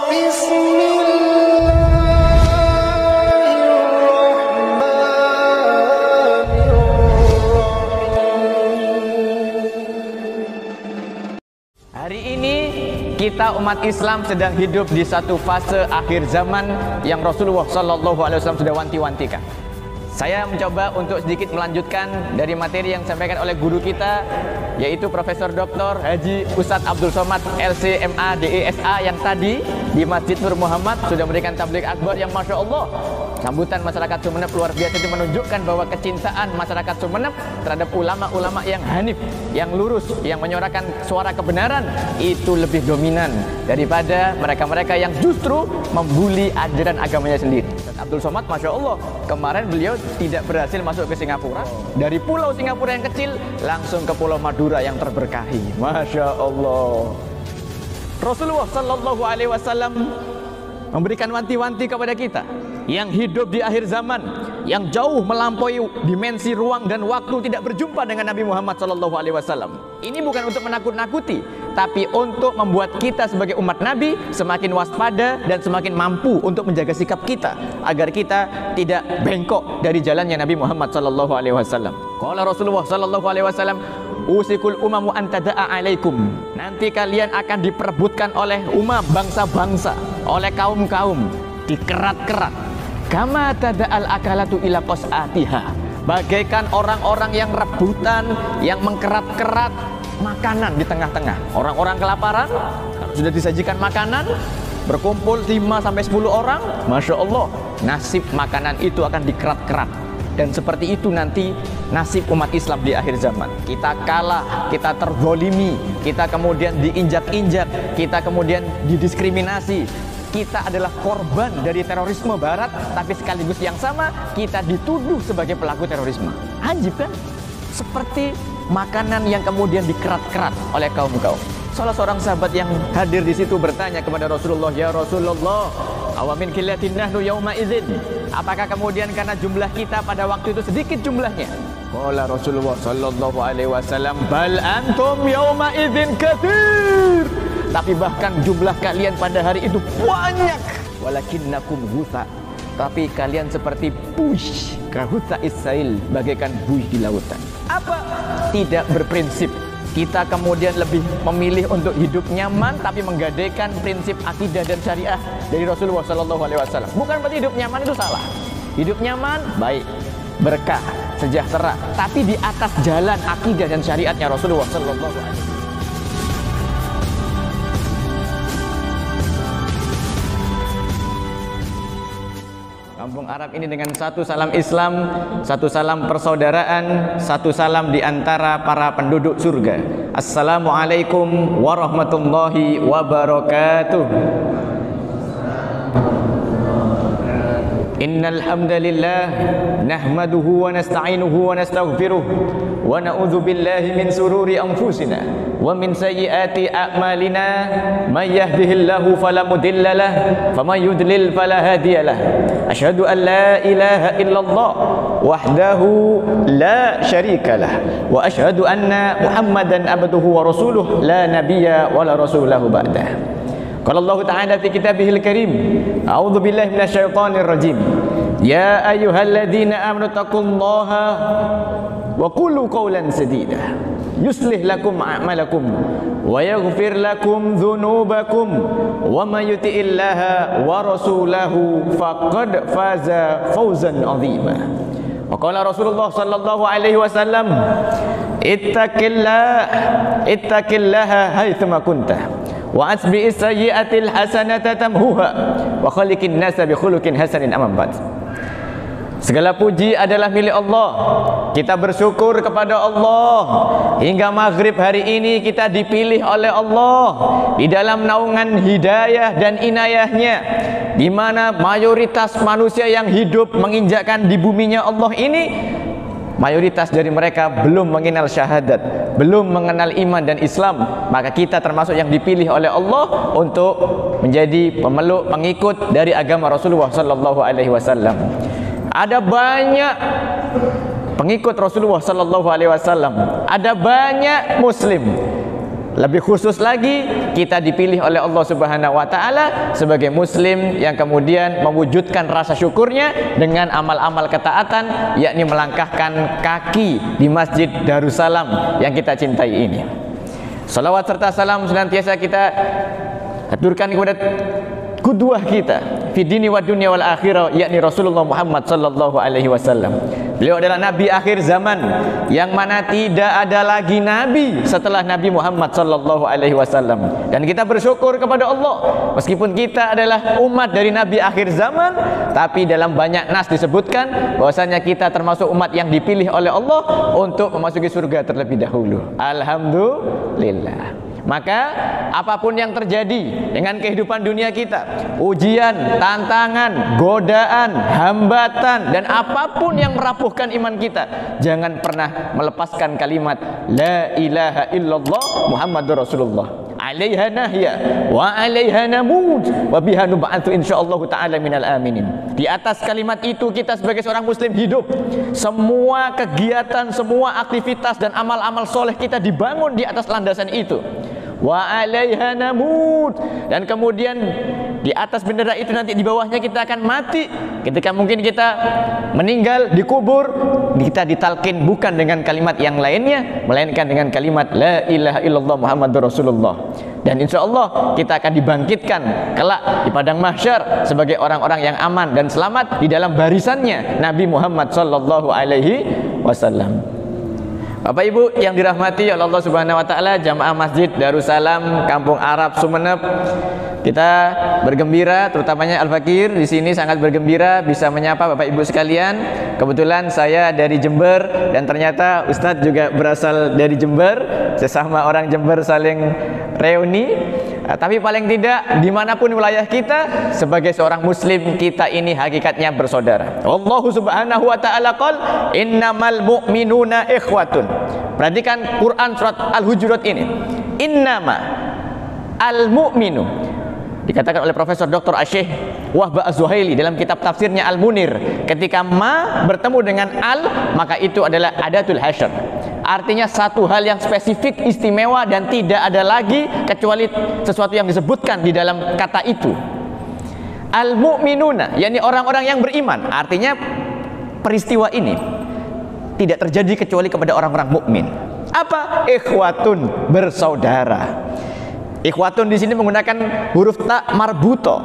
Hari ini kita umat Islam sedang hidup di satu fase akhir zaman yang Rasulullah SAW sudah wanti-wantikan. Saya mencoba untuk sedikit melanjutkan dari materi yang disampaikan oleh guru kita, yaitu Profesor Dr. Haji Ustadz Abdul Somad LCMA DESA yang tadi di Masjid Nur Muhammad sudah memberikan tabligh akbar yang Masya Allah, sambutan masyarakat Sumeneb luar biasa. Itu menunjukkan bahwa kecintaan masyarakat Sumeneb terhadap ulama-ulama yang hanif, yang lurus, yang menyuarakan suara kebenaran itu lebih dominan daripada mereka-mereka yang justru membuli ajaran agamanya sendiri. Abdul Somad, Masya Allah, kemarin beliau tidak berhasil masuk ke Singapura. Dari pulau Singapura yang kecil langsung ke Pulau Madura yang terberkahi. Masya Allah. Rasulullah Sallallahu Alaihi Wasallam memberikan wanti-wanti kepada kita yang hidup di akhir zaman, yang jauh melampaui dimensi ruang dan waktu, tidak berjumpa dengan Nabi Muhammad Sallallahu Alaihi Wasallam. Ini bukan untuk menakut-nakuti, tapi untuk membuat kita sebagai umat Nabi semakin waspada dan semakin mampu untuk menjaga sikap kita agar kita tidak bengkok dari jalannya Nabi Muhammad Sallallahu Alaihi Wasallam. Qala Rasulullah Sallallahu Alaihi Wasallam, usikul umamu antada'a alaikum. Nanti kalian akan diperebutkan oleh umam, bangsa-bangsa, oleh kaum-kaum, dikerat-kerat. Kama tada'al akalatu ila qas'atiha. Bagaikan orang-orang yang rebutan, yang mengkerat-kerat makanan di tengah-tengah. Orang-orang kelaparan, kalau sudah disajikan makanan, berkumpul 5-10 orang, Masya Allah, nasib makanan itu akan dikerat-kerat. Dan seperti itu nanti nasib umat Islam di akhir zaman. Kita kalah, kita terzolimi, kita kemudian diinjak-injak, kita kemudian didiskriminasi. Kita adalah korban dari terorisme barat, tapi sekaligus yang sama kita dituduh sebagai pelaku terorisme. Ajib kan? Seperti makanan yang kemudian dikerat-kerat oleh kaum-kaum. Salah seorang sahabat yang hadir di situ bertanya kepada Rasulullah, "Ya Rasulullah, awamin qillatin nahnu yauma idzin?" Apakah kemudian karena jumlah kita pada waktu itu sedikit jumlahnya? Qala Rasulullah sallallahu alaihi wasallam, "Bal antum yauma idzin katsir." Tapi bahkan jumlah kalian pada hari itu banyak. Walakinnakum ghutha. Tapi kalian seperti buih, kahutsa isail, bagaikan buih di lautan. Apa? Tidak berprinsip. Kita kemudian lebih memilih untuk hidup nyaman tapi menggadaikan prinsip akidah dan syariah dari Rasulullah Sallallahu Alaihi Wasallam. Bukan berarti hidup nyaman itu salah. Hidup nyaman baik, berkah, sejahtera, tapi di atas jalan akidah dan syariatnya Rasulullah Sallallahu Alaihi Wasallam. Kampung Arab ini dengan satu salam Islam, satu salam persaudaraan, satu salam di antara para penduduk surga. Assalamualaikum warahmatullahi wabarakatuh. Innal hamdalillah nahmaduhu wa nasta'inuhu wa nastaghfiruh wa na'udzu billahi min sururi anfusina wa min sayyiati a'malina may yahdihillahu fala mudilla lahu wa may yudlil fala hadiya lahu. Asyhadu an la ilaha illallah wahdahu la syarika lahu wa asyhadu anna Muhammadan abduhu wa rasuluh la nabiyya wa la rasulahu ba'dah. Qala Allah Ta'ala fi kitabihil karim, a'udzu billahi minasyaitonir rajim. Ya ayyuhalladzina amanu taqullaha wa qulu qawlan sadida yuslih lakum a'malakum wa yaghfir lakum dzunubakum wa may yuti'illaha wa rasulahu faqad faza fawzan 'azima. Wa qala Rasulullah sallallahu alaihi wasallam, ittaqillaha haitsuma kunta wa asbi'is sayyi'atil hasanata tamhuha wa khaliqin nasa bi khuluqin hasanin amma ba'd. Segala puji adalah milik Allah. Kita bersyukur kepada Allah hingga maghrib hari ini kita dipilih oleh Allah di dalam naungan hidayah dan inayahnya, di mana mayoritas manusia yang hidup menginjakkan di buminya Allah ini, mayoritas dari mereka belum mengenal syahadat, belum mengenal iman dan Islam. Maka kita termasuk yang dipilih oleh Allah untuk menjadi pemeluk, pengikut dari agama Rasulullah Sallallahu Alaihi Wasallam. Ada banyak pengikut Rasulullah Sallallahu Alaihi Wasallam, ada banyak Muslim, Lebih khusus lagi, kita dipilih oleh Allah Subhanahu wa taala sebagai muslim yang kemudian mewujudkan rasa syukurnya dengan amal-amal ketaatan, yakni melangkahkan kaki di Masjid Darussalam yang kita cintai ini. Salawat serta salam senantiasa kita aturkan kepada qudwah kita fi dini wa dunya wal akhirah, yakni Rasulullah Muhammad sallallahu alaihi wasallam. Beliau adalah nabi akhir zaman yang mana tidak ada lagi nabi setelah Nabi Muhammad sallallahu alaihi wasallam. Dan kita bersyukur kepada Allah meskipun kita adalah umat dari nabi akhir zaman, tapi dalam banyak nas disebutkan bahwasanya kita termasuk umat yang dipilih oleh Allah untuk memasuki surga terlebih dahulu. Alhamdulillah. Maka apapun yang terjadi dengan kehidupan dunia kita, ujian, tantangan, godaan, hambatan, dan apapun yang merapuhkan iman kita, jangan pernah melepaskan kalimat La ilaha illallah Muhammadur Rasulullah. Alaiha nahya wa alaiha namut wa biha nub'atsu insyaallah ta'ala minal aminin. Di atas kalimat itu kita sebagai seorang muslim hidup. Semua kegiatan, semua aktivitas dan amal-amal soleh kita dibangun di atas landasan itu. Wa alaiha namut, dan kemudian di atas bendera itu nanti di bawahnya kita akan mati. Ketika mungkin kita meninggal dikubur, kita ditalkin bukan dengan kalimat yang lainnya, melainkan dengan kalimat La ilaha illallah Muhammadur Rasulullah. Dan insya Allah kita akan dibangkitkan kelak di padang mahsyar sebagai orang-orang yang aman dan selamat di dalam barisannya Nabi Muhammad sallallahu alaihi wasallam. Bapak Ibu yang dirahmati oleh Allah Subhanahu wa taala, jamaah Masjid Darussalam Kampung Arab Sumeneb, kita bergembira, terutamanya Al-Fakir di sini sangat bergembira bisa menyapa Bapak Ibu sekalian. Kebetulan saya dari Jember dan ternyata Ustadz juga berasal dari Jember, sesama orang Jember saling reuni. Tapi paling tidak dimanapun wilayah kita, sebagai seorang muslim kita ini hakikatnya bersaudara. Allah Subhanahu wa ta'ala qol innamal mu'minuna ikhwatun. Perhatikan Quran surat Al-Hujurat ini. Innama al-mu'minu, dikatakan oleh Profesor Dr. Asyih Wahba Az-Zuhaili dalam kitab tafsirnya Al-Munir, ketika ma bertemu dengan al, maka itu adalah adatul hasyr. Artinya satu hal yang spesifik, istimewa, dan tidak ada lagi kecuali sesuatu yang disebutkan di dalam kata itu. Al-mu'minuna, yakni orang-orang yang beriman. Artinya peristiwa ini tidak terjadi kecuali kepada orang-orang mukmin. Apa? Ikhwatun, bersaudara. Ikhwatun di sini menggunakan huruf ta marbuto,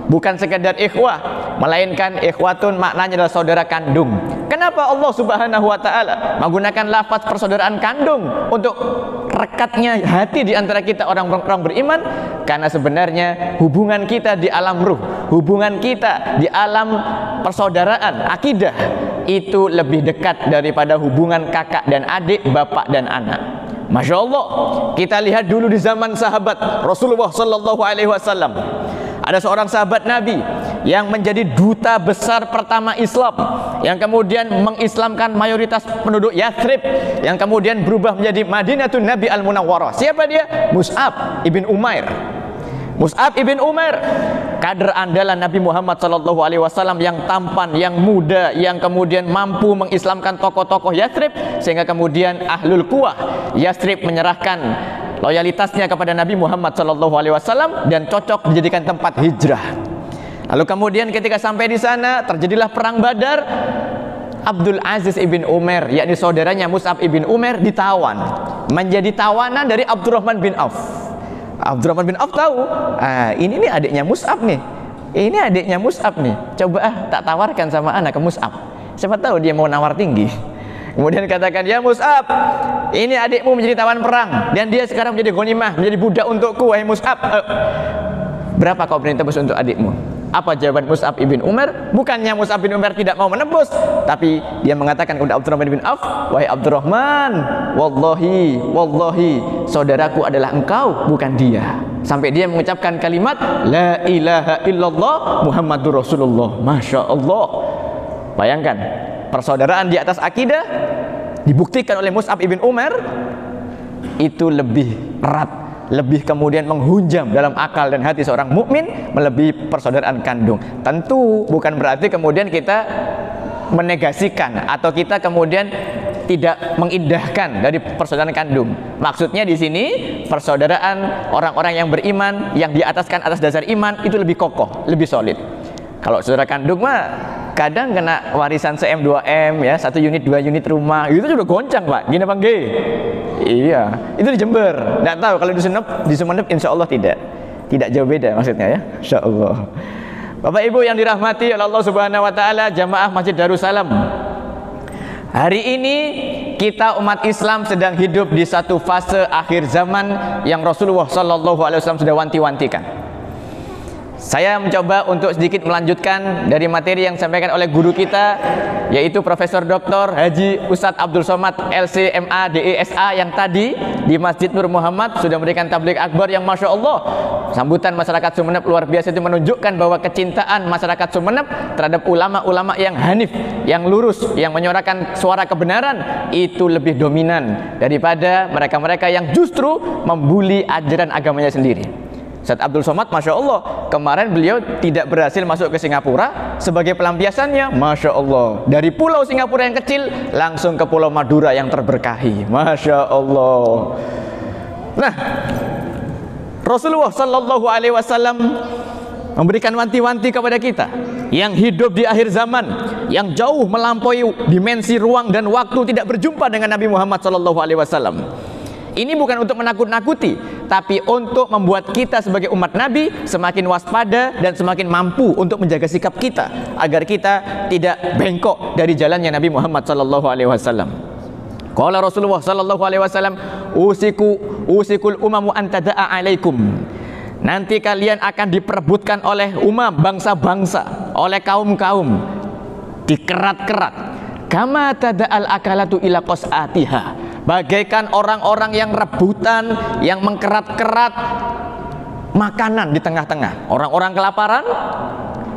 bukan sekedar ikhwah, melainkan ikhwatun maknanya adalah saudara kandung. Kenapa Allah Subhanahu wa taala menggunakan lafaz persaudaraan kandung untuk rekatnya hati di antara kita orang-orang beriman? Karena sebenarnya hubungan kita di alam ruh, hubungan kita di alam persaudaraan, akidah, itu lebih dekat daripada hubungan kakak dan adik, bapak dan anak. Masya Allah, kita lihat dulu di zaman sahabat Rasulullah Sallallahu Alaihi Wasallam, ada seorang sahabat Nabi yang menjadi duta besar pertama Islam, yang kemudian mengislamkan mayoritas penduduk Yathrib, yang kemudian berubah menjadi Madinatun Nabi Al-Munawwarah. Siapa dia? Mus'ab ibn Umair. Mus'ab ibn Umair, kader andalan Nabi Muhammad SAW yang tampan, yang muda, yang kemudian mampu mengislamkan tokoh-tokoh Yathrib, sehingga kemudian Ahlul Quwah Yathrib menyerahkan loyalitasnya kepada Nabi Muhammad SAW dan cocok dijadikan tempat hijrah. Lalu kemudian ketika sampai di sana terjadilah perang Badar. Abdul Aziz ibn Umair, yakni saudaranya Mus'ab ibn Umair, ditawan menjadi tawanan dari Abdurrahman bin Auf. Abdurrahman bin Auf tahu, ini nih adiknya Mus'ab nih, ini adiknya Mus'ab nih, coba tak tawarkan sama anak ke Mus'ab, siapa tahu dia mau nawar tinggi. Kemudian katakan, ya Mus'ab, ini adikmu menjadi tawan perang dan dia sekarang menjadi ghanimah, menjadi budak untukku, wahai Mus'ab. Berapa kau berani tebus untuk adikmu? Apa jawaban Mus'ab ibn Umair? Bukannya Mus'ab bin Umair tidak mau menebus, tapi dia mengatakan kepada Abdurrahman bin Auf, wahai Abdurrahman, wallahi, wallahi, saudaraku adalah engkau, bukan dia. Sampai dia mengucapkan kalimat La ilaha illallah Muhammadur Rasulullah. Masya Allah. Bayangkan, persaudaraan di atas akidah dibuktikan oleh Mus'ab ibn Umair itu lebih erat, lebih kemudian menghunjam dalam akal dan hati seorang mukmin melebihi persaudaraan kandung. Tentu bukan berarti kemudian kita menegasikan atau kita kemudian tidak mengindahkan dari persaudaraan kandung. Maksudnya di sini persaudaraan orang-orang yang beriman, yang diataskan atas dasar iman itu lebih kokoh, lebih solid. Kalau saudara kandung mah kadang kena warisan se-M2M ya, 1 unit 2 unit rumah, itu sudah goncang Pak. Gini Bang G. Iya, itu di Jember. Nggak tahu kalau di Sumeneb insya Allah tidak jauh beda maksudnya ya, insya Allah. Bapak Ibu yang dirahmati oleh Allah Subhanahu wa taala, jamaah Masjid Darussalam. Hari ini kita umat Islam sedang hidup di satu fase akhir zaman yang Rasulullah sallallahu alaihi wasallam sudah wanti-wantikan. Saya mencoba untuk sedikit melanjutkan dari materi yang disampaikan oleh guru kita, yaitu Profesor Dr. Haji Ustadz Abdul Somad LCMA DESA yang tadi di Masjid Nur Muhammad sudah memberikan tabligh akbar yang Masya Allah, sambutan masyarakat Sumeneb luar biasa. Itu menunjukkan bahwa kecintaan masyarakat Sumeneb terhadap ulama-ulama yang hanif, yang lurus, yang menyuarakan suara kebenaran itu lebih dominan daripada mereka-mereka yang justru membuli ajaran agamanya sendiri. Ustadz Abdul Somad, Masya Allah, kemarin beliau tidak berhasil masuk ke Singapura. Sebagai pelampiasannya, Masya Allah, dari pulau Singapura yang kecil langsung ke pulau Madura yang terberkahi. Masya Allah. Nah, Rasulullah Sallallahu Alaihi Wasallam memberikan wanti-wanti kepada kita yang hidup di akhir zaman, yang jauh melampaui dimensi ruang dan waktu, tidak berjumpa dengan Nabi Muhammad Sallallahu Alaihi Wasallam. Ini bukan untuk menakut-nakuti, tapi untuk membuat kita sebagai umat Nabi semakin waspada dan semakin mampu untuk menjaga sikap kita agar kita tidak bengkok dari jalannya Nabi Muhammad sallallahu alaihi wasallam. Qala Rasulullah sallallahu alaihi wasallam, usikul umamu an tada'a alaikum. Nanti kalian akan diperebutkan oleh bangsa-bangsa, oleh kaum-kaum, dikerat-kerat. Kama tada'al akalatu ila qas'atiha. Bagaikan orang-orang yang rebutan, yang mengkerat-kerat makanan di tengah-tengah. Orang-orang kelaparan,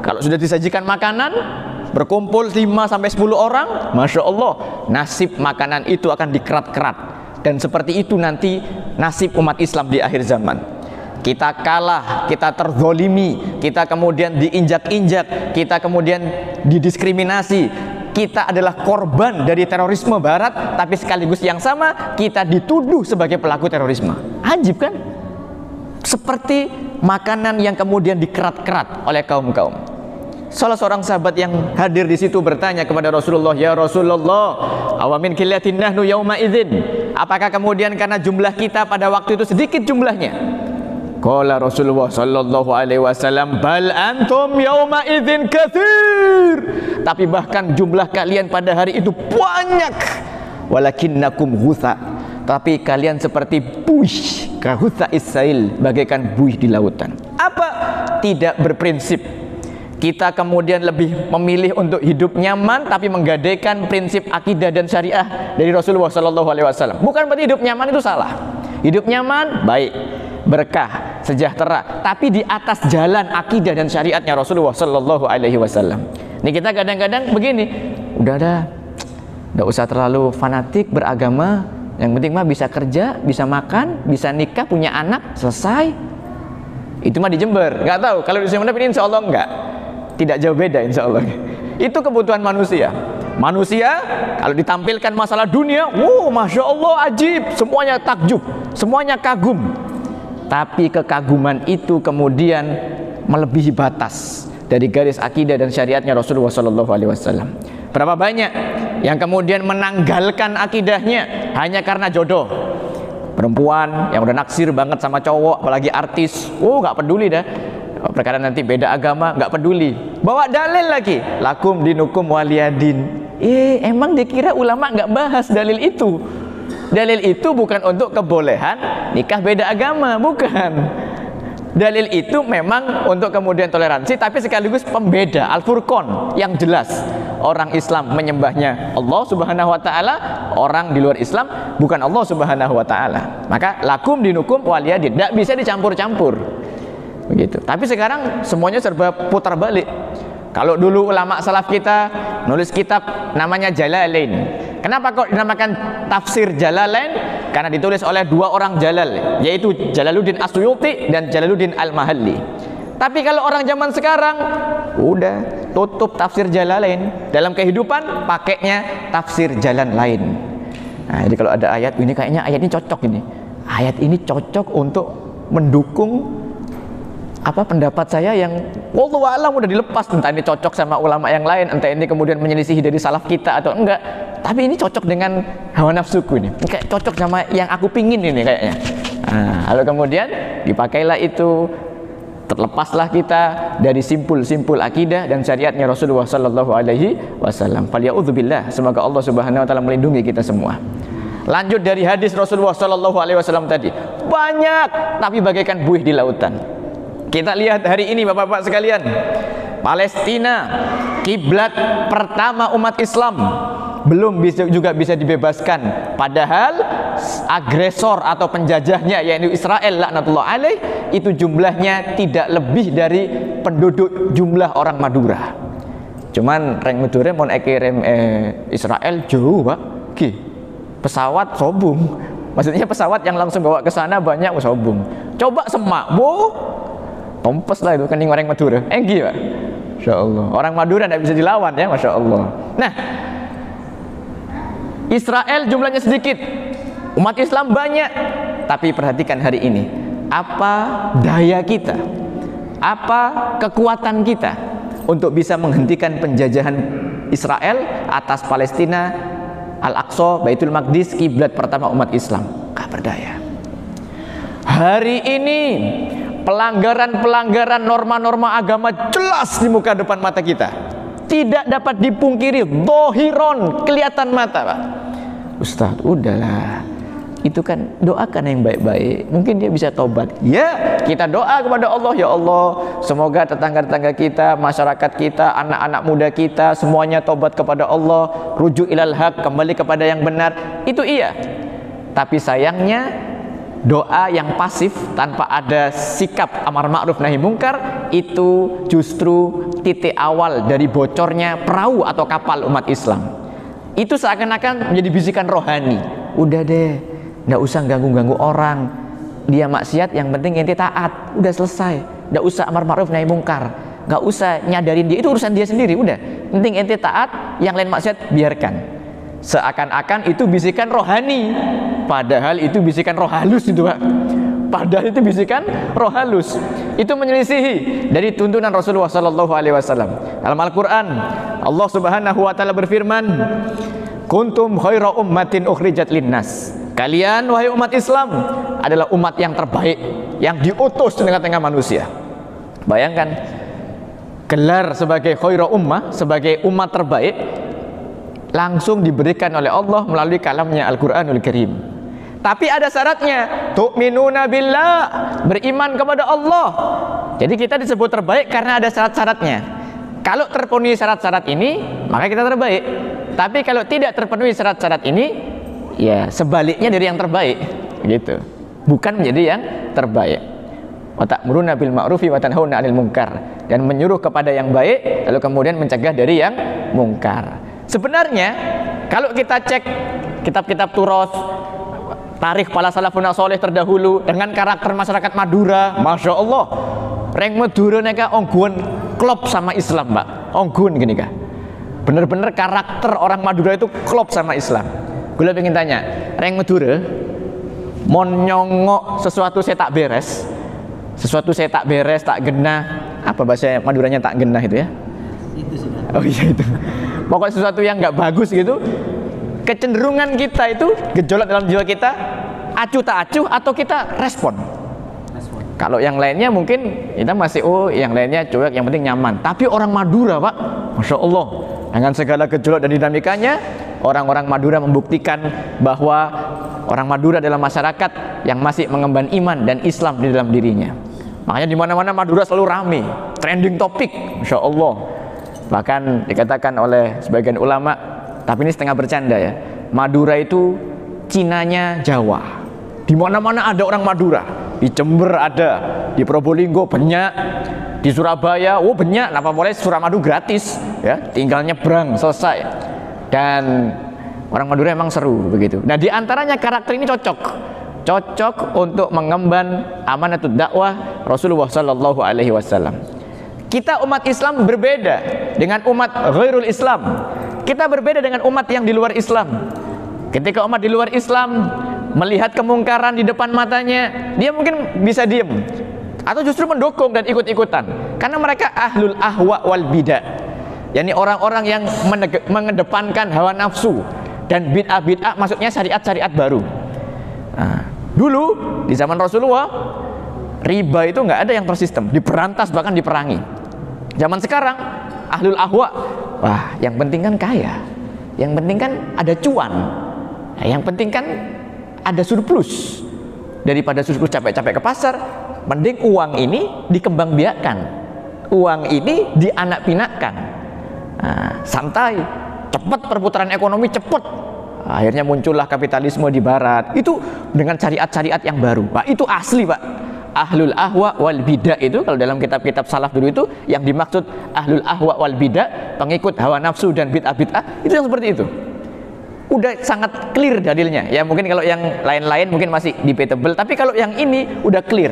kalau sudah disajikan makanan, berkumpul 5-10 orang, Masya Allah, nasib makanan itu akan dikerat-kerat. Dan seperti itu nanti nasib umat Islam di akhir zaman. Kita kalah, kita terzolimi, kita kemudian diinjak-injak, kita kemudian didiskriminasi. Kita adalah korban dari terorisme barat, tapi sekaligus yang sama kita dituduh sebagai pelaku terorisme. Ajib kan? Seperti makanan yang kemudian dikerat-kerat oleh kaum-kaum. Salah seorang sahabat yang hadir di situ bertanya kepada Rasulullah, "Ya Rasulullah, awamin qillatin nahnu yauma idzin?" Apakah kemudian karena jumlah kita pada waktu itu sedikit jumlahnya? Qala Rasulullah sallallahu alaihi wasallam, "Bal antum yauma idzin katsir." Tapi bahkan jumlah kalian pada hari itu banyak. Walakinnakum ghutha. Tapi kalian seperti buih, kahutsa isail, bagaikan buih di lautan. Apa? Tidak berprinsip. Kita kemudian lebih memilih untuk hidup nyaman tapi menggadaikan prinsip akidah dan syariah dari Rasulullah sallallahu alaihi wasallam. Bukan berarti hidup nyaman itu salah. Hidup nyaman baik, berkah, sejahtera, tapi di atas jalan akidah dan syariatnya Rasulullah sallallahu alaihi wasallam. Ini kita kadang-kadang begini, udah usah terlalu fanatik beragama, yang penting mah bisa kerja, bisa makan, bisa nikah, punya anak, selesai. Itu mah di Jember, nggak tahu. Kalau di Sumeneb ini insya Allah enggak, tidak jauh beda insya Allah. Itu kebutuhan manusia. Manusia kalau ditampilkan masalah dunia, Masya Allah ajib, semuanya takjub, semuanya kagum. Tapi kekaguman itu kemudian melebihi batas dari garis akidah dan syariatnya Rasulullah Sallallahu Alaihi Wasallam. Berapa banyak yang kemudian menanggalkan akidahnya hanya karena jodoh. Perempuan yang udah naksir banget sama cowok, apalagi artis, nggak peduli dah. Perkara nanti beda agama, nggak peduli. Bawa dalil lagi, lakum dinukum waliyadin. Emang dikira ulama nggak bahas dalil itu? Dalil itu bukan untuk kebolehan nikah beda agama, bukan. Dalil itu memang untuk kemudian toleransi, tapi sekaligus pembeda, al-furqan yang jelas. Orang Islam menyembahnya Allah Subhanahu wa taala, orang di luar Islam bukan Allah Subhanahu wa taala. Maka lakum dinukum waliyadin, tidak bisa dicampur-campur. Begitu. Tapi sekarang semuanya serba putar balik. Kalau dulu ulama salaf kita nulis kitab namanya Jalalain. Kenapa kok dinamakan tafsir Jalalain? Karena ditulis oleh dua orang Jalal, yaitu Jalaluddin As-Suyuti dan Jalaluddin Al-Mahalli. Tapi kalau orang zaman sekarang udah tutup tafsir Jalalain, dalam kehidupan pakainya tafsir jalan lain. Nah, jadi kalau ada ayat ini, kayaknya ayat ini cocok ini. Ayat ini cocok untuk mendukung apa pendapat saya yang wallahu a'lam udah dilepas, entah ini cocok sama ulama yang lain, entah ini kemudian menyelisihi dari salaf kita atau enggak, tapi ini cocok dengan hawa nafsuku ini, kayak cocok sama yang aku pingin ini kayaknya. Nah, lalu kemudian dipakailah itu, terlepaslah kita dari simpul-simpul akidah dan syariatnya Rasulullah Sallallahu Alaihi Wasallam. Falya'udzubillah, semoga Allah Subhanahu Wa Taala melindungi kita semua. Lanjut dari hadis Rasulullah Sallallahu Alaihi Wasallam tadi, banyak tapi bagaikan buih di lautan. Kita lihat hari ini bapak-bapak sekalian, Palestina, kiblat pertama umat Islam, belum juga bisa dibebaskan. Padahal agresor atau penjajahnya yaitu Israel laknatullah alaih itu jumlahnya tidak lebih dari penduduk jumlah orang Madura. Cuman reng Madura mau kirim Israel jauh pak, pesawat sobung. Maksudnya pesawat yang langsung bawa ke sana banyak sobung. Coba Semak, tompes lah itu kening orang Madura. Enggi pak, Masya Allah. Orang Madura tidak bisa dilawan ya, Masya Allah. Nah, Israel jumlahnya sedikit, umat Islam banyak. Tapi perhatikan hari ini, apa daya kita, apa kekuatan kita untuk bisa menghentikan penjajahan Israel atas Palestina, Al-Aqsa, Baitul Maqdis, kiblat pertama umat Islam. Gak berdaya. Hari ini pelanggaran-pelanggaran norma-norma agama jelas di muka depan mata kita, tidak dapat dipungkiri, dohiron, kelihatan mata pak. Ustadz, udahlah, itu kan doakan yang baik-baik, mungkin dia bisa tobat. Ya, kita doa kepada Allah, ya Allah, semoga tetangga-tetangga kita, masyarakat kita, anak-anak muda kita, semuanya tobat kepada Allah, rujuk ilal haq, kembali kepada yang benar. Itu iya, tapi sayangnya doa yang pasif tanpa ada sikap amar ma'ruf nahi mungkar itu justru titik awal dari bocornya perahu atau kapal umat Islam. Itu seakan-akan menjadi bisikan rohani. Udah deh, nggak usah ganggu-ganggu orang, dia maksiat yang penting ente taat, udah selesai. Nggak usah amar ma'ruf nahi mungkar, nggak usah nyadarin dia, itu urusan dia sendiri. Udah, penting ente taat, yang lain maksiat biarkan. Seakan-akan itu bisikan rohani, padahal itu bisikan roh halus itu pak. Padahal itu bisikan roh halus. Itu menyelisihi dari tuntunan Rasulullah Sallallahu Alaihi Wasallam. Dalam Al-Quran, Allah Subhanahu Wa Taala berfirman, kuntum khaira ummatin ukhrijat linnas. Kalian wahai umat Islam adalah umat yang terbaik, yang diutus di tengah-tengah manusia. Bayangkan, gelar sebagai khaira ummah, sebagai umat terbaik, langsung diberikan oleh Allah melalui kalamnya Al-Quranul Karim. Tapi ada syaratnya, tu'minuna billah, beriman kepada Allah. Jadi kita disebut terbaik karena ada syarat-syaratnya. Kalau terpenuhi syarat-syarat ini, maka kita terbaik. Tapi kalau tidak terpenuhi syarat-syarat ini, ya sebaliknya dari yang terbaik, gitu. Bukan menjadi yang terbaik. Wa ta'muruna bil ma'rufi wa tanhauna 'anil munkar, dan menyuruh kepada yang baik lalu kemudian mencegah dari yang mungkar. Sebenarnya kalau kita cek kitab-kitab turas, tarikh para salafun saleh terdahulu dengan karakter masyarakat Madura, Masya Allah, reng Madura neka onggun klop sama Islam mbak, onggun gini kah, bener-bener karakter orang Madura itu klop sama Islam. Gue pengen tanya, reng Madura mon nyongok sesuatu saya tak beres, sesuatu saya tak beres, tak genah, apa bahasa Maduranya tak genah itu ya? Itu sudah. Oh iya itu. Pokoknya sesuatu yang nggak bagus gitu, kecenderungan kita itu gejolak dalam jiwa kita, acuh tak acuh atau kita respon. Kalau yang lainnya mungkin kita masih yang lainnya cuek, yang penting nyaman. Tapi orang Madura pak, Masya Allah, dengan segala gejolak dan dinamikanya, orang-orang Madura membuktikan bahwa orang Madura adalah masyarakat yang masih mengemban iman dan Islam di dalam dirinya. Makanya di mana-mana Madura selalu ramai, trending topik, Masya Allah. Bahkan dikatakan oleh sebagian ulama, tapi ini setengah bercanda ya, Madura itu Cinanya Jawa. Di mana-mana ada orang Madura. Di Jember ada, di Probolinggo banyak, di Surabaya banyak. Napa boleh Suramadu gratis ya, tinggal nyebrang selesai. Dan orang Madura emang seru begitu. Nah di antaranya karakter ini cocok untuk mengemban amanatud dakwah Rasulullah Sallallahu Alaihi Wasallam. Kita umat Islam berbeda dengan umat ghairul Islam. Kita berbeda dengan umat yang di luar Islam. Ketika umat di luar Islam melihat kemungkaran di depan matanya, dia mungkin bisa diem atau justru mendukung dan ikut-ikutan, karena mereka ahlul ahwa wal bidah, yakni orang-orang yang mengedepankan hawa nafsu dan bid'ah-bid'ah, maksudnya syariat-syariat baru. Nah, dulu di zaman Rasulullah riba itu nggak ada yang tersistem, diberantas bahkan diperangi. Zaman sekarang ahlul ahwa, wah yang penting kan kaya, yang penting kan ada cuan, yang penting kan ada surplus. Daripada surplus capek-capek ke pasar, mending uang ini dikembangbiakkan, uang ini dianak-pinakkan. Nah, santai, cepat perputaran ekonomi, cepat. Akhirnya muncullah kapitalisme di barat. Itu dengan syariat-syariat yang baru. Pak, itu asli, Pak. Ahlul ahwa wal bidah itu kalau dalam kitab-kitab salaf dulu itu yang dimaksud ahlul ahwa wal bidah, pengikut hawa nafsu dan bid'ah-bid'ah, itu yang seperti itu. Udah sangat clear dalilnya. Ya mungkin kalau yang lain-lain mungkin masih debatable, tapi kalau yang ini udah clear.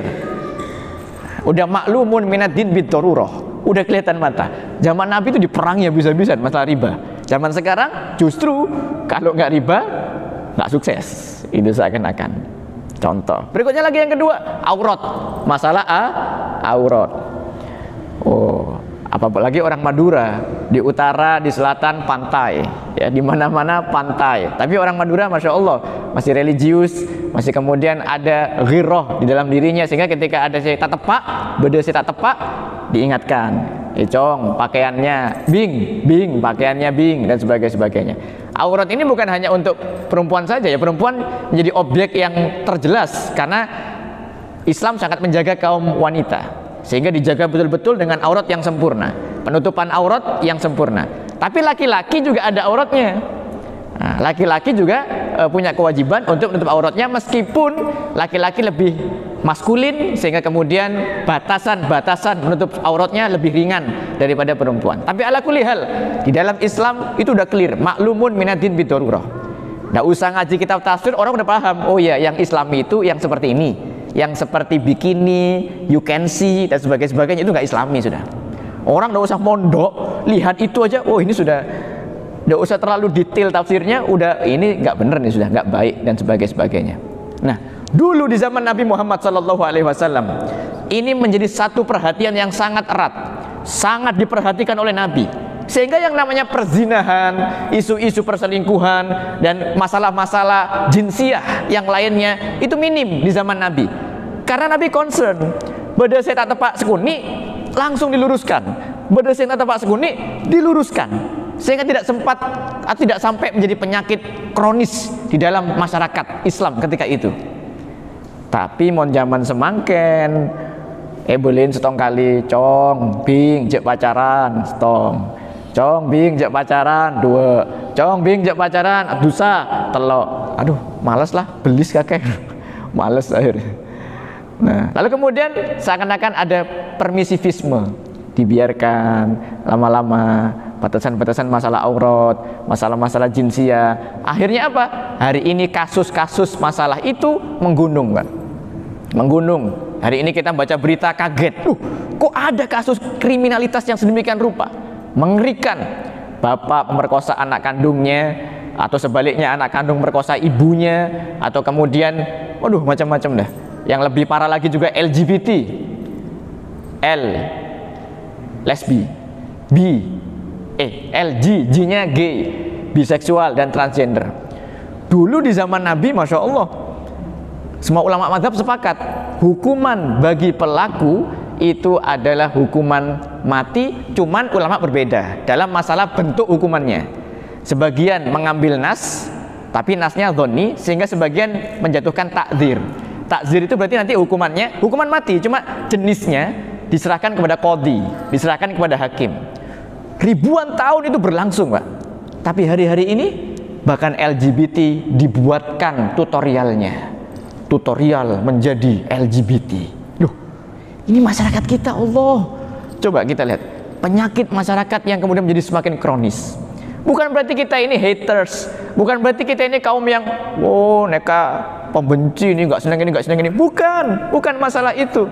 Udah maklumun minad-din bid-darurah. Udah kelihatan mata. Zaman Nabi itu diperangi habis-habisan masalah riba. Zaman sekarang justru kalau nggak riba nggak sukses. Itu seakan-akan. Contoh. Berikutnya lagi yang kedua, aurat. Masalah aurat. Oh, apalagi orang Madura, di utara, di selatan pantai, ya di mana-mana pantai. Tapi orang Madura, masya Allah, masih religius, masih kemudian ada ghirah di dalam dirinya, sehingga ketika ada saya tak tepak, beda saya tak tepak, diingatkan, cong pakaiannya bing, pakaiannya bing, dan sebagainya. Aurat ini bukan hanya untuk perempuan saja, ya perempuan menjadi objek yang terjelas karena Islam sangat menjaga kaum wanita. Sehingga dijaga betul-betul dengan aurat yang sempurna, penutupan aurat yang sempurna. Tapi laki-laki juga ada auratnya. Nah, laki-laki juga punya kewajiban untuk menutup auratnya, meskipun laki-laki lebih maskulin, sehingga kemudian batasan menutup auratnya lebih ringan daripada perempuan. Tapi ala kulli hal, di dalam Islam itu udah clear, maklumun minad-din bid-darurah. Nggak usah ngaji kitab tafsir, orang udah paham. Oh ya, yang Islami itu yang seperti ini, yang seperti bikini, you can see, dan sebagainya itu nggak Islami sudah. Orang nggak usah mondok, lihat itu aja, oh ini sudah, nggak usah terlalu detail tafsirnya, udah ini nggak bener nih, sudah nggak baik, dan sebagainya. Nah, dulu di zaman Nabi Muhammad SAW, ini menjadi satu perhatian yang sangat erat, sangat diperhatikan oleh Nabi. Sehingga yang namanya perzinahan, isu-isu perselingkuhan, dan masalah-masalah jinsiah yang lainnya itu minim di zaman Nabi. Karena Nabi concern, beda saya tak tepak sekuni, langsung diluruskan. Beda saya tak tepak sekuni, diluruskan. Sehingga tidak sempat atau tidak sampai menjadi penyakit kronis di dalam masyarakat Islam ketika itu. Tapi mon zaman semangken, boleh setong kali, cong, bing, jek pacaran, setong. Cong bing jak pacaran dua, cong bing jak pacaran dusa telok, aduh males lah, belis kakek males akhirnya. Nah, lalu kemudian seakan-akan ada permisivisme, dibiarkan lama-lama, batasan-batasan masalah aurat, masalah-masalah jinsia. Akhirnya apa? Hari ini kasus-kasus masalah itu menggunung, Pak, menggunung. Hari ini kita baca berita kaget, kok ada kasus kriminalitas yang sedemikian rupa, mengerikan. Bapak memerkosa anak kandungnya, atau sebaliknya anak kandung merkosa ibunya, atau kemudian waduh macam-macam dah. Yang lebih parah lagi juga LGBT, L lesbi, B LG, G-nya gay, biseksual dan transgender. Dulu di zaman Nabi, masya Allah, semua ulama mazhab sepakat hukuman bagi pelaku itu adalah hukuman mati, cuman ulama berbeda dalam masalah bentuk hukumannya. Sebagian mengambil nas, tapi nasnya dhoni, sehingga sebagian menjatuhkan takzir. Takzir itu berarti nanti hukumannya hukuman mati, cuma jenisnya diserahkan kepada qadhi, diserahkan kepada hakim. Ribuan tahun itu berlangsung, Pak. Tapi hari-hari ini bahkan LGBT dibuatkan tutorialnya, tutorial menjadi LGBT. Ini masyarakat kita, Allah. Coba kita lihat penyakit masyarakat yang kemudian menjadi semakin kronis. Bukan berarti kita ini haters, bukan berarti kita ini kaum yang neka pembenci, ini nggak senang ini, nggak senang ini. Bukan masalah itu.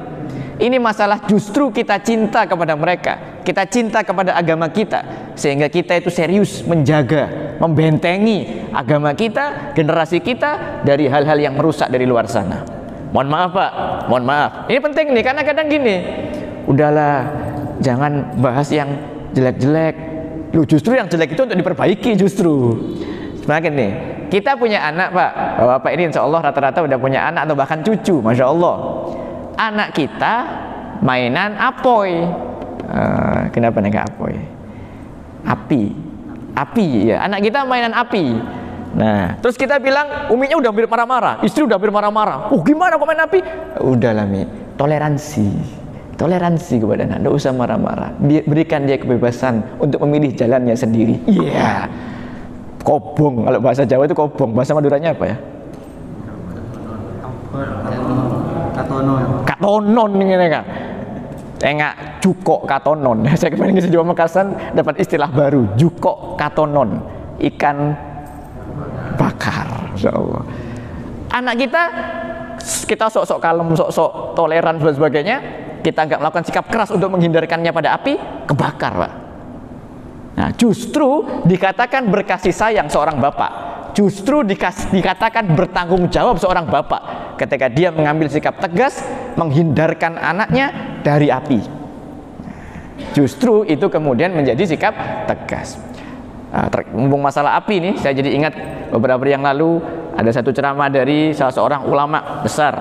Ini masalah justru kita cinta kepada mereka, kita cinta kepada agama kita, sehingga kita itu serius menjaga, membentengi agama kita, generasi kita dari hal-hal yang merusak dari luar sana. Mohon maaf Pak, mohon maaf. Ini penting nih, karena kadang gini, udahlah jangan bahas yang jelek-jelek. Loh, justru yang jelek itu untuk diperbaiki justru. Semakin nih, kita punya anak Pak, Bapak ini insya Allah rata-rata udah punya anak atau bahkan cucu, Masya Allah. Anak kita mainan apoy. Kenapa nih nggak apoy? Api ya, anak kita mainan api. Nah, terus kita bilang uminya udah hampir marah-marah, istri udah hampir marah-marah. Gimana kok main api? Udahlah Mi, toleransi kepada anak, nggak usah marah-marah. Berikan dia kebebasan untuk memilih jalannya sendiri. Iya, kobong, kalau bahasa Jawa itu kobong, bahasa Maduranya apa ya? Katonon ini kan. Enggak jukok katonon. Saya kemarin di Pamekasan dapat istilah baru, jukok katonon, ikan bakar. Insyaallah. Anak kita sok-sok kalem, sok-sok toleran dan sebagainya, kita nggak melakukan sikap keras untuk menghindarkannya pada api, kebakar Pak. Nah, justru dikatakan berkasih sayang seorang bapak, justru dikatakan bertanggung jawab seorang bapak ketika dia mengambil sikap tegas menghindarkan anaknya dari api. Justru itu kemudian menjadi sikap tegas. Mumpung masalah api nih, saya jadi ingat beberapa hari yang lalu ada satu ceramah dari salah seorang ulama besar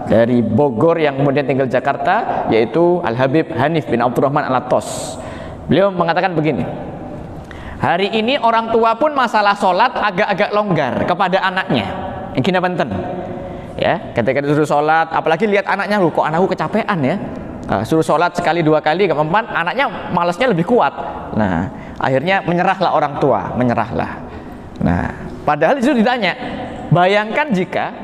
dari Bogor yang kemudian tinggal Jakarta, yaitu Al-Habib Hanif bin Abdurrahman Al-Attos. Beliau mengatakan begini, hari ini orang tua pun masalah sholat agak-agak longgar kepada anaknya. Yang kena benten, ya, ketika disuruh sholat, apalagi lihat anaknya, kok anakku kecapean ya. Suruh sholat sekali dua kali, keempat, anaknya malasnya lebih kuat. Nah, akhirnya menyerahlah orang tua, menyerahlah. Nah, padahal itu ditanya, bayangkan jika,